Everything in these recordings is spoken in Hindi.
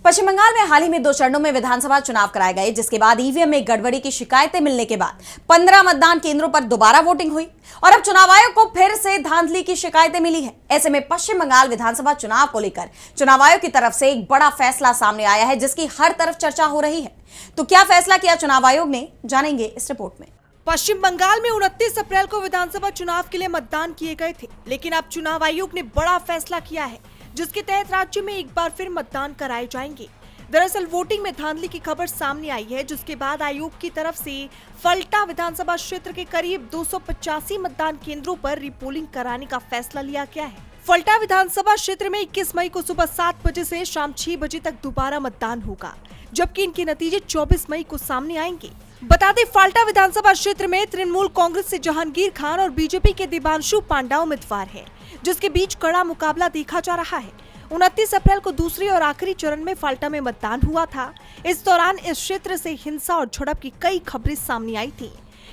पश्चिम बंगाल में हाल ही में 2 चरणों में विधानसभा चुनाव कराए गए, जिसके बाद ईवीएम में गड़बड़ी की शिकायतें मिलने के बाद 15 मतदान केंद्रों पर दोबारा वोटिंग हुई और अब चुनाव आयोग को फिर से धांधली की शिकायतें मिली है। ऐसे में पश्चिम बंगाल विधानसभा चुनाव को लेकर चुनाव आयोग की तरफ से एक बड़ा फैसला सामने आया है, जिसकी हर तरफ चर्चा हो रही है। तो क्या फैसला किया चुनाव आयोग ने, जानेंगे इस रिपोर्ट में। पश्चिम बंगाल में 29 अप्रैल को विधानसभा चुनाव के लिए मतदान किए गए थे, लेकिन अब चुनाव आयोग ने बड़ा फैसला किया है, जिसके तहत राज्य में एक बार फिर मतदान कराए जाएंगे। दरअसल वोटिंग में धांधली की खबर सामने आई है, जिसके बाद आयोग की तरफ से फलटा विधानसभा क्षेत्र के करीब 285 मतदान केंद्रों पर रीपोलिंग कराने का फैसला लिया गया है। फलटा विधानसभा क्षेत्र में 21 मई को सुबह 7 बजे से शाम 6 बजे तक दोबारा मतदान होगा, जबकि इनके नतीजे 24 मई को सामने आएंगे। बता दें, फाल्टा विधानसभा क्षेत्र में तृणमूल कांग्रेस से जहांगीर खान और बीजेपी के दिबांशु पांडा उम्मीदवार है, जिसके बीच कड़ा मुकाबला देखा जा रहा है। 29 अप्रैल को दूसरे और आखिरी चरण में फाल्टा में मतदान हुआ था। इस दौरान इस क्षेत्र से हिंसा और झड़प की कई खबरें सामने आई थी।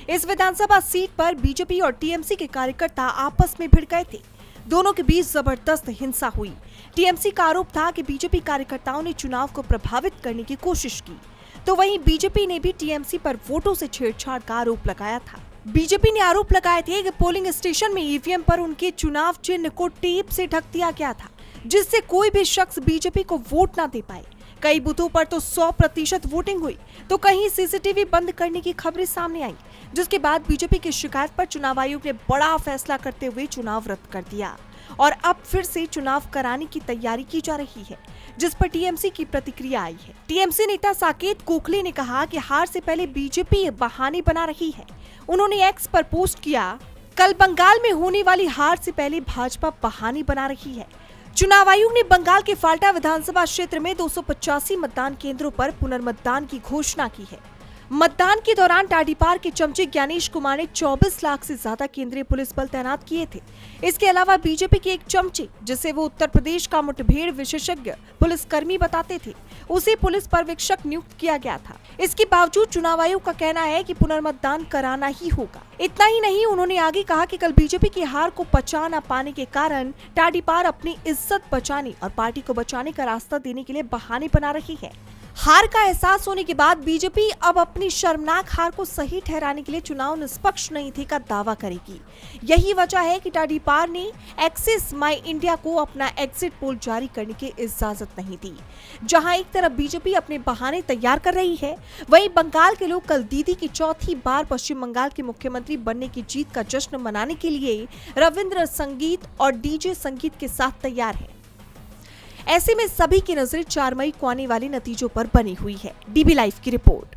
इस विधानसभा सीट पर बीजेपी और टीएमसी के कार्यकर्ता आपस में भिड़ गए थे। दोनों के बीच जबरदस्त हिंसा हुई। टीएमसी का आरोप था कि बीजेपी कार्यकर्ताओं ने चुनाव को प्रभावित करने की कोशिश की, तो वहीं बीजेपी ने भी टीएमसी पर वोटों से छेड़छाड़ का आरोप लगाया था। बीजेपी ने आरोप लगाए थे कि पोलिंग स्टेशन में ईवीएम पर उनके चुनाव चिन्ह को टेप से ढक दिया गया था, जिससे कोई भी शख्स बीजेपी को वोट न दे पाए। कई बूथों पर तो 100% वोटिंग हुई, तो कहीं सीसीटीवी बंद करने की खबरें सामने आई, जिसके बाद बीजेपी की शिकायत पर चुनाव आयोग ने बड़ा फैसला करते हुए चुनाव रद्द कर दिया और अब फिर से चुनाव कराने की तैयारी की जा रही है, जिस पर टीएमसी की प्रतिक्रिया आई है। टीएमसी नेता साकेत गोखले ने कहा कि हार से पहले बीजेपी बहाने बना रही है। उन्होंने एक्स पर पोस्ट किया, कल बंगाल में होने वाली हार से पहले भाजपा बहाने बना रही है। चुनाव आयोग ने बंगाल के फाल्टा विधानसभा क्षेत्र में 285 मतदान केंद्रों पर पुनर्मतदान की घोषणा की है। मतदान के दौरान टाडीपार के चमचे ज्ञानेश कुमार ने 24 लाख से ज्यादा केंद्रीय पुलिस बल तैनात किए थे। इसके अलावा बीजेपी के एक चमचे, जिसे वो उत्तर प्रदेश का मुठभेड़ विशेषज्ञ पुलिसकर्मी बताते थे, उसे पुलिस पर्यवेक्षक नियुक्त किया गया था। इसके बावजूद चुनाव आयोग का कहना है कि पुनर्मतदान कराना ही होगा। इतना ही नहीं, उन्होंने आगे कहा कि कल बीजेपी की हार को पचा न पाने के कारण टाडीपार अपनी इज्जत बचाने और पार्टी को बचाने का रास्ता देने के लिए बहाने बना रही है। हार का एहसास होने के बाद बीजेपी अब अपनी शर्मनाक हार को सही ठहराने के लिए चुनाव निष्पक्ष नहीं थे का दावा करेगी। यही वजह है कि टाडीपार ने एक्सिस माई इंडिया को अपना एग्जिट पोल जारी करने की इजाजत नहीं दी। जहां एक तरफ बीजेपी अपने बहाने तैयार कर रही है, वहीं बंगाल के लोग कल दीदी की चौथी बार पश्चिम बंगाल के मुख्यमंत्री बनने की जीत का जश्न मनाने के लिए रविंद्र संगीत और डीजे संगीत के साथ तैयार है। ऐसे में सभी की नजरें 4 मई को आने वाले नतीजों पर बनी हुई है। डीबी लाइव की रिपोर्ट।